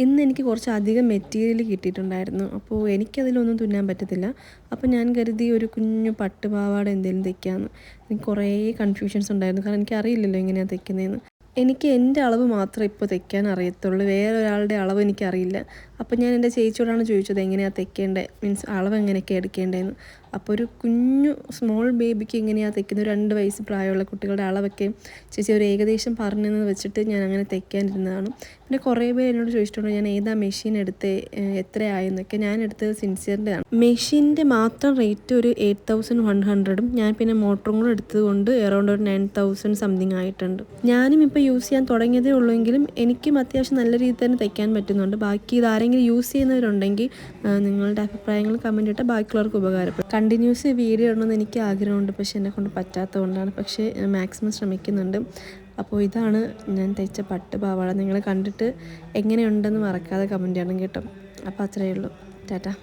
ഇന്ന് എനിക്ക് കുറച്ച് അധികം മെറ്റീരിയൽ കിട്ടിയിട്ടുണ്ടായിരുന്നു. അപ്പോൾ എനിക്കതിലൊന്നും തുന്നാൻ പറ്റത്തില്ല. അപ്പോൾ ഞാൻ കരുതി ഒരു കുഞ്ഞു പട്ടുപാവാട എന്തെങ്കിലും തയ്ക്കാമെന്ന്. എനിക്ക് കുറേ കൺഫ്യൂഷൻസ് ഉണ്ടായിരുന്നു. കാരണം എനിക്കറിയില്ലല്ലോ എങ്ങനെയാണ് തയ്ക്കുന്നതെന്ന്. എനിക്ക് എൻ്റെ അളവ് മാത്രമേ ഇപ്പോൾ തയ്ക്കാൻ അറിയത്തുള്ളൂ. വേറെ ഒരാളുടെ അളവ് എനിക്കറിയില്ല. അപ്പോൾ ഞാൻ എൻ്റെ ചേച്ചിയോടാണ് ചോദിച്ചത് എങ്ങനെയാണ് തയ്ക്കേണ്ടത്, മീൻസ് അളവ് എങ്ങനെയൊക്കെയാണ് എടുക്കേണ്ടതെന്ന്. അപ്പോൾ ഒരു കുഞ്ഞു സ്മോൾ ബേബിക്ക് എങ്ങനെയാണ് തയ്ക്കുന്നത്, ഒരു 2 വയസ്സ് പ്രായമുള്ള കുട്ടികളുടെ അളവൊക്കെ ചേച്ചി ഒരു ഏകദേശം പറഞ്ഞെന്ന് വെച്ചിട്ട് ഞാൻ അങ്ങനെ തയ്ക്കാനിരുന്നതാണ്. പിന്നെ കുറേ പേര് എന്നോട് ചോദിച്ചിട്ടുണ്ട് ഞാൻ ഏതാ മെഷീൻ എടുത്തത്, എത്രയായെന്നൊക്കെ. ഞാൻ എടുത്തത് സിൻസിയറിൻ്റെതാണ്. മെഷീൻ്റെ മാത്രം റേറ്റ് ഒരു 8100ഉം ഞാൻ പിന്നെ മോട്ടറും കൂടെ എടുത്തത് കൊണ്ട് അറൗണ്ട് ഒരു 9000 സംതിങ് ആയിട്ടുണ്ട്. ഞാനും ഇപ്പോൾ യൂസ് ചെയ്യാൻ തുടങ്ങിയതേ ഉള്ളൂവെങ്കിലും എനിക്കും അത്യാവശ്യം നല്ല രീതിയിൽ തന്നെ തയ്ക്കാൻ പറ്റുന്നുണ്ട്. ബാക്കി ഇതാരെങ്കിലും യൂസ് ചെയ്യുന്നവരുണ്ടെങ്കിൽ നിങ്ങളുടെ അഭിപ്രായങ്ങൾ കമൻറ്റ് ഇട്ടാൽ ബാക്കിയുള്ളവർക്ക് ഉപകാരപ്പെടും. കണ്ടിന്യൂസ് വീഡിയോ ഇടണമെന്ന് എനിക്ക് ആഗ്രഹമുണ്ട്, പക്ഷേ എന്നെക്കൊണ്ട് പറ്റാത്തത് കൊണ്ടാണ്. പക്ഷേ മാക്സിമം ശ്രമിക്കുന്നുണ്ട്. അപ്പോൾ ഇതാണ് ഞാൻ തയ്ച്ച പട്ട് പാവാട. നിങ്ങൾ കണ്ടിട്ട് എങ്ങനെയുണ്ടെന്ന് മറക്കാതെ കമൻറ്റ് ചെയ്യണം കേട്ടോ. അപ്പോൾ അത്രയേ ഉള്ളൂ. ടാറ്റാ.